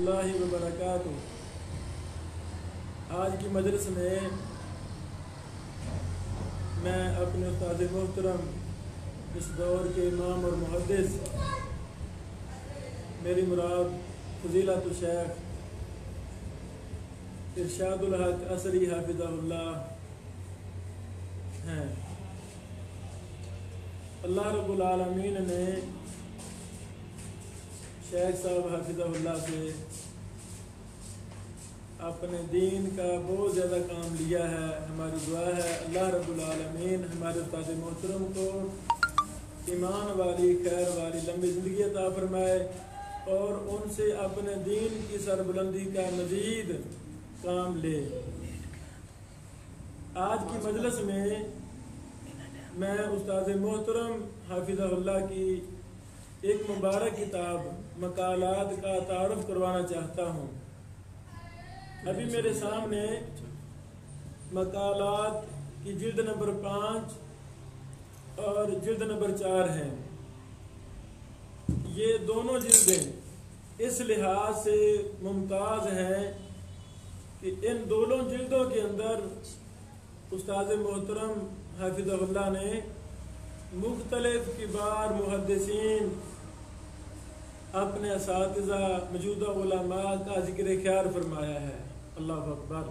اللہ وبرکاتہ۔ آج کی مجلس میں میں اپنے استاد محترم اس دور کے امام اور محدث میری مراد فضیلت الشیخ ارشاد الحق عصری حافظہ اللہ ہیں۔ اللہ رب العالمین نے شیخ صاحب حافظہ اللہ سے اپنے دین کا بہت زیادہ کام لیا ہے۔ ہماری دعا ہے اللہ رب العالمین ہمارے استاد محترم کو ایمان والی خیر والی لمبی زندگی عطا فرمائے اور ان سے اپنے دین کی سربلندی کا مزید کام لے۔ آج کی مجلس میں استاد محترم حافظہ اللہ کی ایک مبارک کتاب مقالات کا تعارف کروانا چاہتا ہوں۔ ابھی میرے سامنے مقالات کی جلد نمبر 5 اور جلد نمبر 4 ہیں۔ یہ دونوں جلدیں اس لحاظ سے ممتاز ہیں کہ ان دونوں جلدوں کے اندر استاد محترم حافظہ اللہ نے مختلف کبار محدثین اپنے اساتذہ موجودہ علماء کا ذکر خیر فرمایا ہے۔ اللہ اکبر۔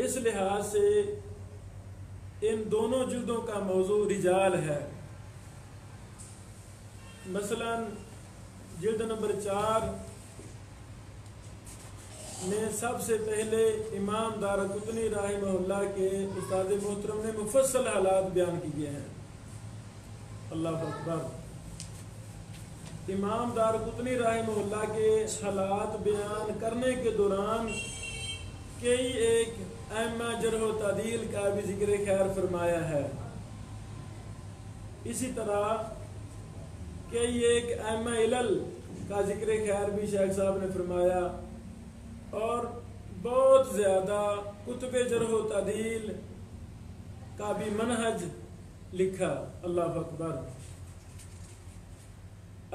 اس لحاظ سے ان دونوں جلدوں کا موضوع رجال ہے۔ مثلا جلد نمبر 4 میں سب سے پہلے امام دارقطنی رحمہ اللہ کے استاد محترم نے مفصل حالات بیان کیے ہیں۔ اللہ اکبر۔ امام دارقطنی رحمہ اللہ کے حالات بیان کرنے کے دوران کئی ایک ائمہ جرح و تعدیل کا بھی ذکر خیر فرمایا ہے۔ اسی طرح کئی ایک ائمہ علل کا ذکر خیر بھی شیخ صاحب نے فرمایا اور بہت زیادہ کتب جرح و تعدیل کا بھی منہج لکھا۔ اللہ اکبر۔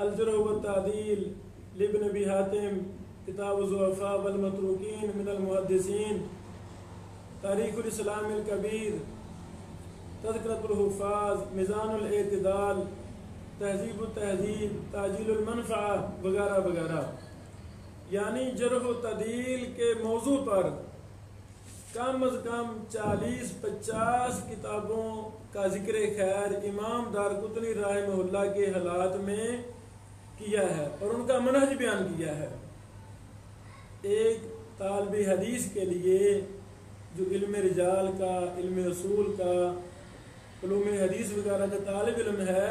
الجرح والتعدیل لابن ابی حاتم، کتاب الضعفاء والمتروکین من المحدثین، تاریخ الاسلام الکبیر، تذکرۃ الحفاظ، میزان الاعتدال، تہذیب التہذیب، تعجیل المنفعہ وغیرہ وغیرہ۔ یعنی جرح و تعدیل کے موضوع پر کم از کم 40-50 کتابوں کا ذکر خیر امام دارقطنی رحمہ اللہ کے حالات میں کیا ہے اور ان کا منہج بیان کیا ہے۔ ایک طالب حدیث کے لیے جو علم رجال کا، علم اصول کا، علوم حدیث وغیرہ کا طالب علم ہے،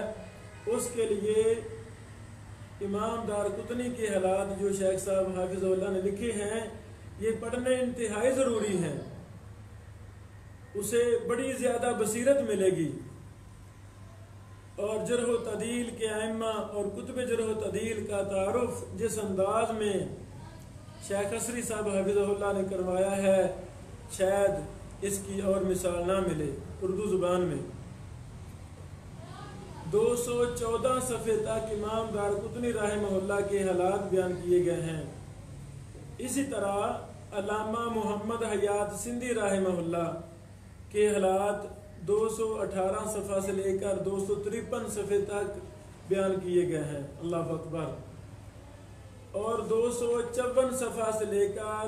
اس کے لیے امام دارقطنی کے حالات جو شیخ صاحب حافظہ اللہ نے لکھے ہیں یہ پڑھنے انتہائی ضروری ہیں۔ اسے بڑی زیادہ بصیرت ملے گی اور جرح و تعدیل کے ائمہ اور کتب جرح و تعدیل کا تعارف جس انداز میں شیخ عصری صاحب حافظہ اللہ نے کروایا ہے شاید اس کی اور مثال نہ ملے اردو زبان میں۔ 214 صفحے تک امام دارقطنی رحمہ اللہ کے حالات بیان کیے گئے ہیں۔ اسی طرح علامہ محمد حیات سندھی رحمہ اللہ کے حالات 218 صفحہ سے لے کر 253 صفحے تک بیان کیے گئے ہیں۔ اللہ اکبر۔ اور 254 صفحہ سے لے کر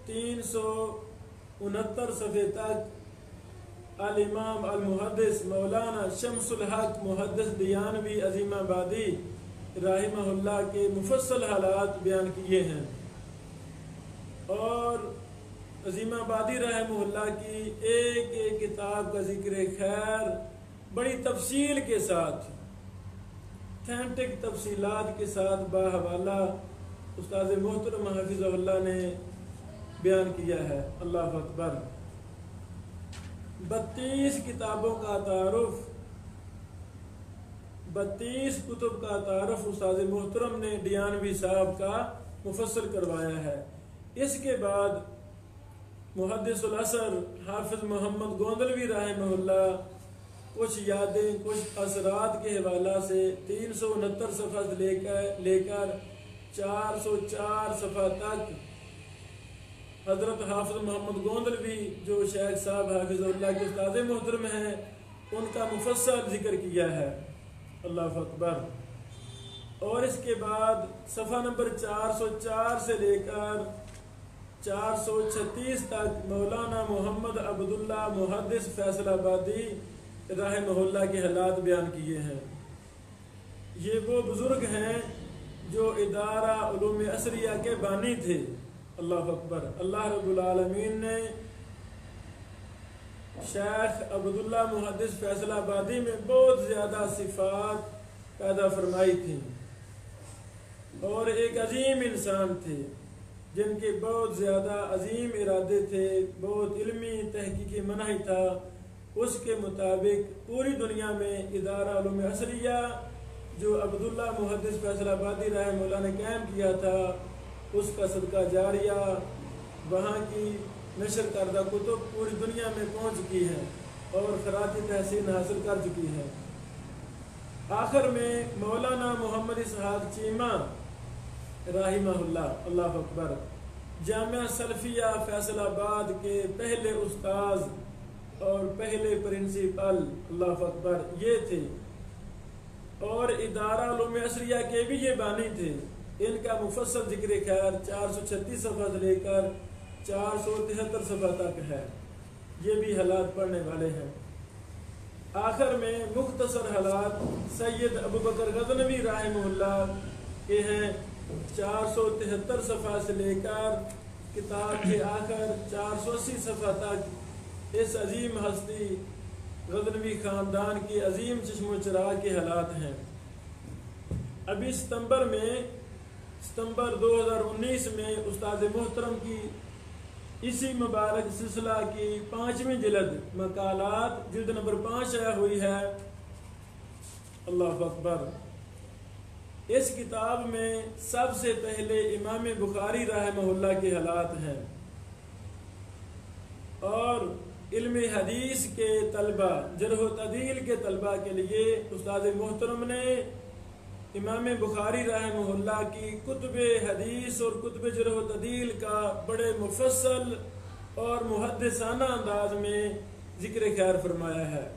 369 صفحے تک الامام المحدث مولانا شمس الحق محدث دیانوی عظیم آبادی رحمہ اللہ کے مفصل حالات بیان کیے ہیں اور عظیم آبادی رحمہ اللہ کی ایک ایک کتاب کا ذکر خیر بڑی تفصیل کے ساتھ، تھینٹک تفصیلات کے ساتھ باحوالہ استاد محترم حافظہ اللہ نے بیان کیا ہے۔ اللہ اکبر۔ 32 کتابوں کا تعارف، 32 کتب کا تعارف استاد محترم نے دیانوی صاحب کا مفصل کروایا ہے۔ اس کے بعد محدث العصر حافظ محمد گوندلوی رحمہ اللہ کچھ یادیں، کچھ اثرات کے حوالہ سے 369 صفحہ سے لے کر 404 صفحہ تک حضرت حافظ محمد گوندلوی جو شیخ صاحب حافظ اللہ کے استاد محترم ہیں ان کا مفصل ذکر کیا ہے۔ اللہ اکبر۔ اور اس کے بعد صفحہ نمبر 404 سے لے کر 436 تک مولانا محمد عبداللہ محدث فیصل آبادی رحمہ اللہ کے حالات بیان کیے ہیں۔ یہ وہ بزرگ ہیں جو ادارہ علوم عصریہ کے بانی تھے۔ اللہ اکبر۔ اللہ رب العالمین نے شیخ عبداللہ محدث فیصل آبادی میں بہت زیادہ صفات پیدا فرمائی تھیں، اور ایک عظیم انسان تھے جن کے بہت زیادہ عظیم ارادے تھے، بہت علمی تحقیقی منہج تھا۔ اس کے مطابق پوری دنیا میں ادارہ علوم عصریہ جو عبداللہ محدث فیصل آبادی رحمہ اللہ نے قائم کیا تھا، اس کا صدقہ جاریہ وہاں کی نشر کردہ کتب پوری دنیا میں پہنچ چکی ہے اور خراج تحسین حاصل کر چکی ہے۔ آخر میں مولانا محمد اسحاق چیمہ رحمہ اللہ، اللہ اکبر، جامعہ سلفیہ فیصل آباد کے پہلے استاذ اور پہلے پرنسپل، اللہ اکبر، یہ تھے، اور ادارہ علوم عصریہ کے بھی یہ بانی تھے۔ ان کا مفصل ذکر خیر 436 صفحہ سے لے کر 473 صفحہ تک ہے۔ یہ بھی حالات پڑھنے والے ہیں۔ آخر میں مختصر حالات سید ابوبکر غزنوی رحمہ اللہ کے ہیں، 473 صفحہ سے لے کر کتاب کے آخر 480 صفحہ تک اس عظیم ہستی غزنوی خاندان کی عظیم چشم و چراغ کے حالات ہیں۔ ابھی ستمبر 2019 میں استاد محترم کی اسی مبارک سلسلہ کی 5ویں جلد مقالات جلد نمبر 5 شائع ہوئی ہے۔ اللہ اکبر۔ اس کتاب میں سب سے پہلے امام بخاری رحمہ اللہ کے حالات ہیں، اور علم حدیث کے طلبہ، جرح و تعدیل کے طلبہ کے لیے استاد محترم نے امام بخاری رحمہ اللہ کی کتب حدیث اور کتب جرح و تعدیل کا بڑے مفصل اور محدثانہ انداز میں ذکر خیر فرمایا ہے،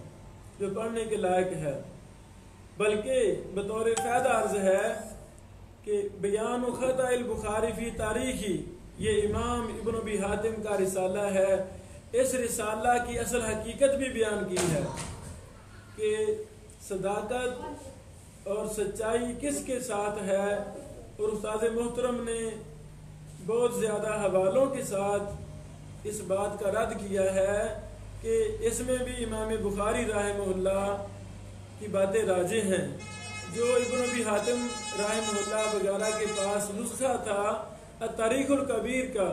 جو پڑھنے کے لائق ہے۔ بلکہ بطور فائدہ عرض ہے کہ بیان خطأ البخاری فی تاریخی، یہ امام ابن ابی حاتم کا رسالہ ہے۔ اس رسالہ کی اصل حقیقت بھی بیان کی ہے کہ صداقت اور سچائی کس کے ساتھ ہے، اور استاد محترم نے بہت زیادہ حوالوں کے ساتھ اس بات کا رد کیا ہے کہ اس میں بھی امام بخاری رحمہ اللہ کی باتیں راجح ہیں۔ جو ابن ابی حاتم رحمہ اللہ وغیرہ کے پاس نسخہ تھا تاریخ الکبیر کا،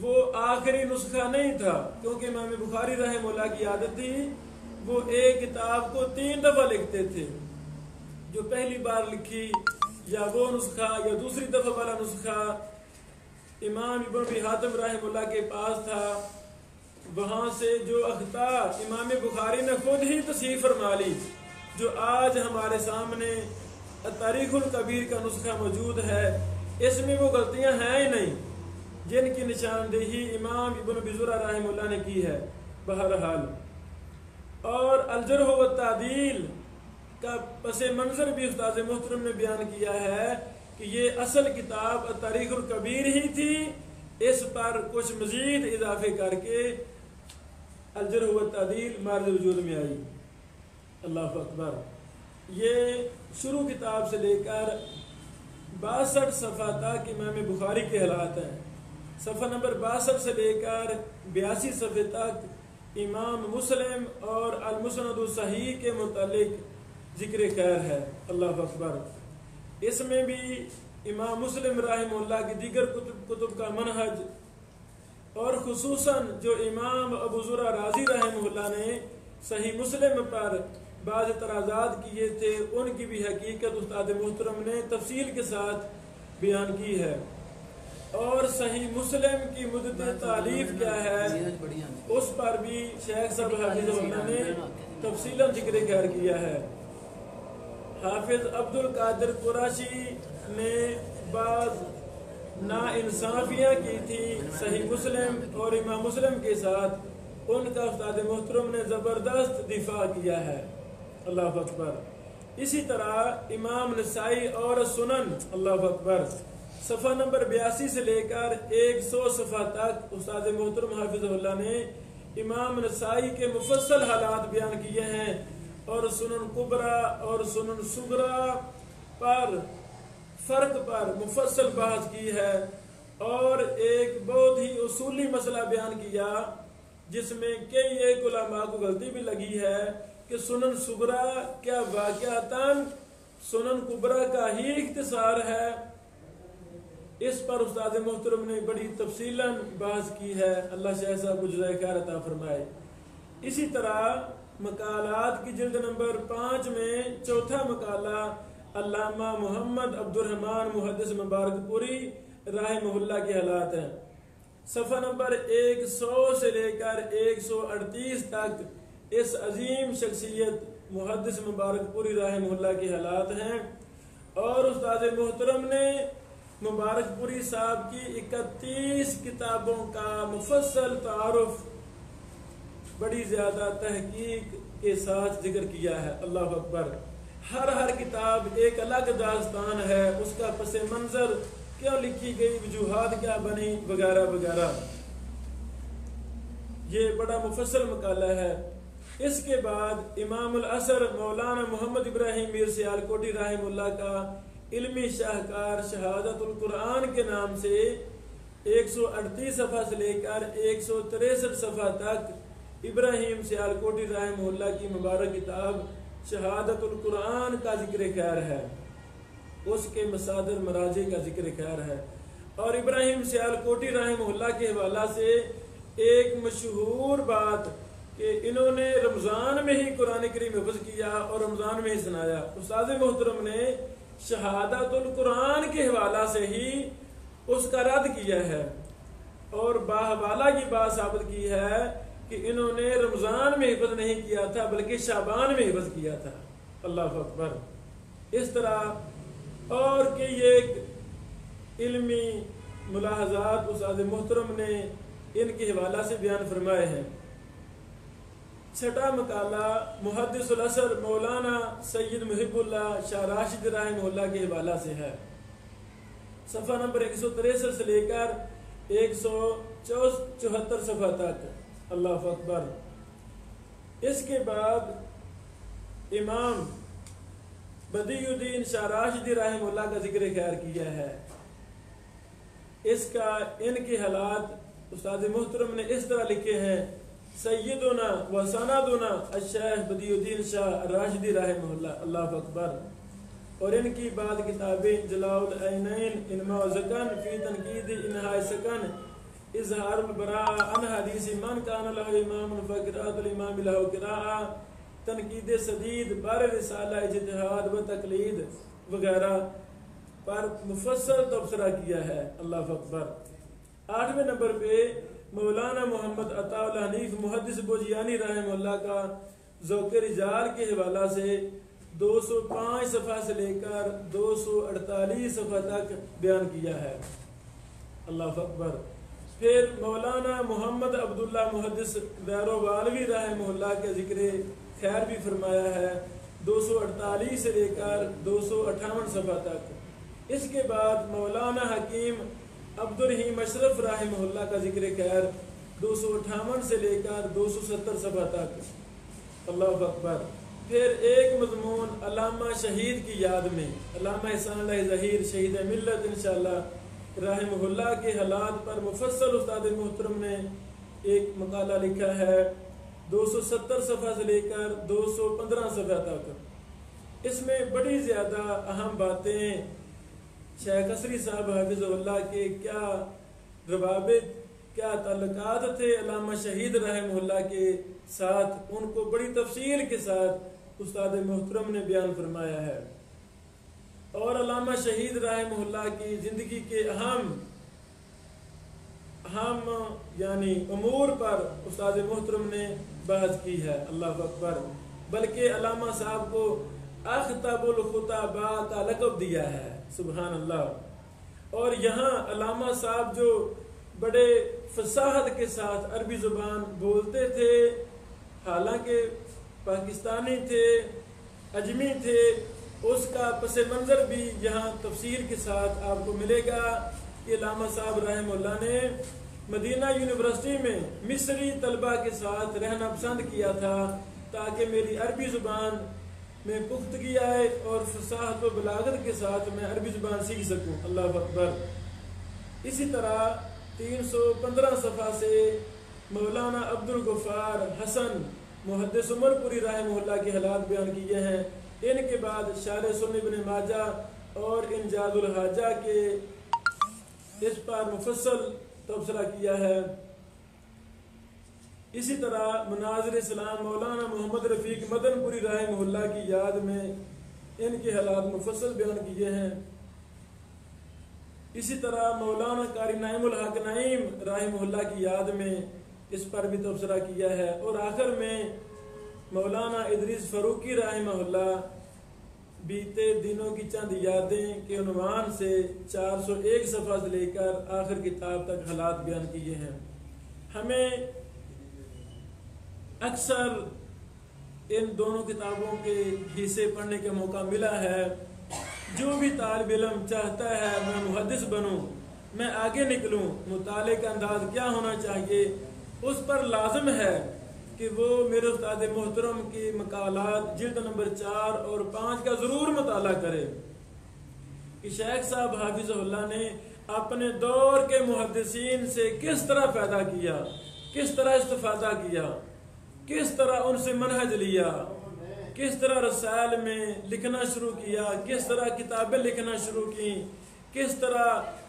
وہ آخری نسخہ نہیں تھا، کیونکہ امام بخاری رحمہ اللہ کی عادت تھی وہ ایک کتاب کو 3 دفعہ لکھتے تھے۔ جو پہلی بار لکھی یا وہ نسخہ یا دوسری دفعہ والا نسخہ امام ابن ابی حاتم رحمہ اللہ کے پاس تھا، وہاں سے جو اخطاء امام بخاری نے خود ہی تصحیح فرما لی، جو آج ہمارے سامنے تاریخ الکبیر کا نسخہ موجود ہے، اس میں وہ غلطیاں ہیں ہی نہیں جن کی نشاندہی امام ابن ابی زرع رحمہ اللہ نے کی ہے۔ بہرحال، اور الجرح و تعدیل کا پس منظر بھی استاد محترم نے بیان کیا ہے کہ یہ اصل کتاب تاریخ الکبیر ہی تھی، اس پر کچھ مزید اضافے کر کے الجرح و تعدیل مارد وجود میں آئی۔ اللہ اکبر۔ یہ شروع کتاب سے لے کر 62 صفحہ تک امام بخاری کے حالات ہیں۔ صفحہ نمبر 62 سے لے کر 82 صفحے تک امام مسلم اور المسند الصحیح کے متعلق ذکر خیر ہے۔ اللہ اکبر۔ اس میں بھی امام مسلم رحمہ اللہ کی دیگر کتب کا منہج، اور خصوصاً جو امام ابو زرع رازی رحمہ اللہ نے صحیح مسلم پر بعض اعتراضات کیے تھے، ان کی بھی حقیقت استاد محترم نے تفصیل کے ساتھ بیان کی ہے۔ اور صحیح مسلم کی مدت تعلیف کیا ہے، اس پر بھی شیخ صاحب حافظ اللہ نے تفصیلاً ذکر خیر کیا ہے۔ حافظ عبد القادر قریشی نے ناانصافیاں کی تھی صحیح مسلم اور امام مسلم کے ساتھ، ان کا استاد محترم نے زبردست دفاع کیا ہے۔ اللہ اکبر۔ اسی طرح امام نسائی اور سنن، اللہ اکبر، صفحہ نمبر 82 سے لے کر 100 صفحہ تک استاد محترم حافظ اللہ نے امام نسائی کے مفصل حالات بیان کیے ہیں، اور سنن کبرا اور سنن صغرا پر فرق پر مفصل بحث کی ہے، اور ایک بہت ہی اصولی مسئلہ بیان کیا جس میں کئی ایک علماء کو غلطی بھی لگی ہے کہ سنن صغرا کیا واقعتاً سنن کبرا کا ہی اختصار ہے۔ اس پر استاد محترم نے بڑی تفصیلاً بحث کی ہے، اللہ شاہ صاحب کو جزائے خیر عطا فرمائے۔ اسی طرح مقالات کی جلد نمبر 5 میں چوتھا مقالہ علامہ محمد عبد الرحمن محدث مبارک پوری رحمہ اللہ کے حالات ہیں، صفحہ نمبر 100 سے لے کر 138 تک اس عظیم شخصیت محدث مبارک پوری رحمہ اللہ کے حالات ہیں، اور استاد محترم نے مبارک پوری صاحب کی 31 کتابوں کا مفصل تعارف بڑی زیادہ تحقیق کے ساتھ ذکر کیا ہے۔ اللہ اکبر۔ ہر کتاب ایک الگ داستان ہے، اس کا پس منظر کیوں لکھی گئی، وجوہات کیا بنی، وغیرہ وغیرہ۔ یہ بڑا مفصل مقالہ ہے۔ اس کے بعد امام العصر مولانا محمد ابراہیم میر سیالکوٹی رحمہ اللہ کا علمی شاہکار شہادت القرآن کے نام سے 138 صفحہ سے لے کر 163 صفحہ تک ابراہیم سیالکوٹی رحمہ اللہ کی مبارک کتاب شہادت القرآن کا ذکر خیر ہے، اس کے مصادر مراجع کا ذکر خیر ہے، اور ابراہیم سیالکوٹی رحمہ اللہ کے حوالہ سے ایک مشہور بات کہ انہوں نے رمضان میں ہی قرآن کریم حفظ کیا اور رمضان میں ہی سنایا۔ استاد محترم نے شہادت القرآن کے حوالہ سے ہی اس کا رد کیا ہے، اور باحوالہ کی بات ثابت کی ہے کہ انہوں نے رمضان میں حفظ نہیں کیا تھا بلکہ شعبان میں حفظ کیا تھا۔ اللہ اکبر۔ اس طرح اور کہ ایک علمی ملاحظات استاد محترم نے ان کے حوالہ سے بیان فرمائے ہیں۔ چھٹا مقالہ محدث العصر مولانا سید محب اللہ شاہ راشد رحمہ اللہ کے حوالہ سے ہے، صفحہ نمبر 163 سے لے کر 174 صفحہ تک۔ اللہ اکبر۔ اس کے بعد امام بدیع الدین شاہ راشدی رحمہ اللہ کا ذکر خیر کیا ہے۔ اس کا ان کے حالات استاد محترم نے اس طرح لکھے ہیں: سیدنا و سندنا الشیخ بدیع الدین شاہ راشدی رحمہ اللہ۔ اللہ اکبر۔ اور ان کی بعد کتابیں جلاء العینین، انماء الزکن فی تنقید انہاء سکن، اظہار البراء عن حدیث من کان لہ امام فقراءۃ الامام لہ قراءۃ، تنقید سدید بر رسالہ اجتہاد و تقلید وغیرہ پر مفصل تبصرہ کیا ہے۔ اللہ اکبر۔ 8ویں نمبر پہ مولانا محمد عطا الحنیف محدث بوجیانی رحمہ اللہ کا ذوق رجال کے حوالہ سے 205 صفحہ سے لے کر 248 صفحہ تک بیان کیا ہے۔ اللہ اکبر۔ پھر مولانا محمد عبداللہ محدث بیروالوی رحمہ اللہ کے ذکر خیر بھی فرمایا ہے، 248 سے لے کر 258 صفحہ تک۔ اس کے بعد مولانا حکیم عبد الرحیم اشرف رحمہ اللہ کا ذکر خیر 258 سے لے کر 270 صفحہ تک۔ اللہ اکبر۔ پھر ایک مضمون علامہ شہید کی یاد میں، علامہ احسان اللہ ظہیر شہید ملت انشاءاللہ رحمہ اللہ کے حالات پر مفصل استاد محترم نے ایک مقالہ لکھا ہے، 270 صفحہ سے لے کر 215 صفحہ تک۔ اس میں بڑی زیادہ اہم باتیں شیخ قصری صاحب حافظ اللہ کے کیا روابط، کیا تعلقات تھے علامہ شہید رحمہ اللہ کے ساتھ، ان کو بڑی تفصیل کے ساتھ استاد محترم نے بیان فرمایا ہے، اور علامہ شہید رحمہ اللہ کی زندگی کے اہم یعنی امور پر استاد محترم نے بحث کی ہے۔ اللہ اکبر۔ بلکہ علامہ صاحب کو اخطب الخطباء کا لقب دیا ہے۔ سبحان اللہ۔ اور یہاں علامہ صاحب جو بڑے فصاحت کے ساتھ عربی زبان بولتے تھے، حالانکہ پاکستانی تھے، اجمی تھے، اس کا پس منظر بھی یہاں تفسیر کے ساتھ آپ کو ملے گا کہ علامہ صاحب رحمہ اللہ نے مدینہ یونیورسٹی میں مصری طلبہ کے ساتھ رہنا پسند کیا تھا تاکہ میری عربی زبان میں پختگی آئے اور فصاحت و بلاغت کے ساتھ میں عربی زبان سیکھ سکوں۔ اللہ اکبر۔ اسی طرح 315 صفحہ سے مولانا عبدالغفار حسن محدث عمر پوری رحمہ اللہ کے حالات بیان کیے ہیں۔ ان کے بعد شارح سنن ابن ماجہ اور انجاز الحاجہ کے اس پر مفصل تبصرہ کیا ہے۔ اسی طرح مناظر اسلام مولانا محمد رفیق مدن پوری رحمہ اللہ کی یاد میں ان کے حالات مفصل بیان کیے ہیں۔ اسی طرح مولانا قاری نعیم الحق نعیم رحمہ اللہ کی یاد میں اس پر بھی تبصرہ کیا ہے۔ اور آخر میں مولانا ادریس فاروقی رحمہ اللہ بیتے دنوں کی چند یادیں کے عنوان سے 401 صفحہ سے لے کر آخر کتاب تک حالات بیان کیے ہیں۔ ہمیں اکثر ان دونوں کتابوں کے حصے پڑھنے کا موقع ملا ہے۔ جو بھی طالب علم چاہتا ہے میں محدث بنوں، میں آگے نکلوں، مطالعے کا انداز کیا ہونا چاہیے، اس پر لازم ہے کہ وہ میرے استاد محترم کی مقالات جلد نمبر 4 اور 5 کا ضرور مطالعہ کرے کہ شیخ صاحب حافظ اللہ نے اپنے دور کے محدثین سے کس طرح پیدا کیا، کس طرح استفادہ کیا، کس طرح ان سے منہج لیا، کس طرح رسائل میں لکھنا شروع کیا، کس طرح کتابیں لکھنا شروع کی، کس طرح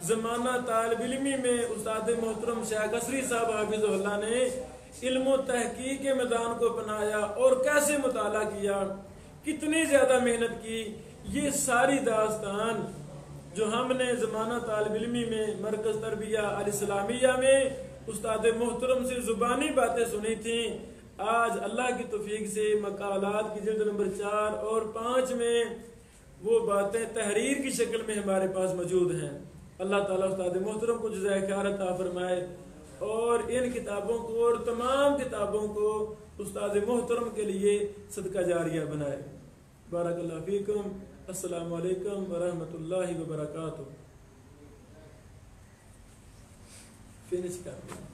زمانہ طالب علمی میں استاد محترم شیخ قصری صاحب حافظ اللہ نے علم و تحقیق کے میدان کو اپنایا اور کیسے مطالعہ کیا، کتنی زیادہ محنت کی۔ یہ ساری داستان جو ہم نے زمانہ طالب علمی میں مرکز تربیہ الاسلامیہ میں استاد محترم سے زبانی باتیں سنی تھیں، آج اللہ کی توفیق سے مقالات کی جلد نمبر 4 اور 5 میں وہ باتیں تحریر کی شکل میں ہمارے پاس موجود ہیں۔ اللہ تعالیٰ استاد محترم کو جزائے خیر عطا فرمائے اور ان کتابوں کو اور تمام کتابوں کو استاد محترم کے لیے صدقہ جاریہ بنائے۔ بارک اللہ فیکم۔ السلام علیکم ورحمۃ اللہ وبرکاتہ۔ فنش کر دیں۔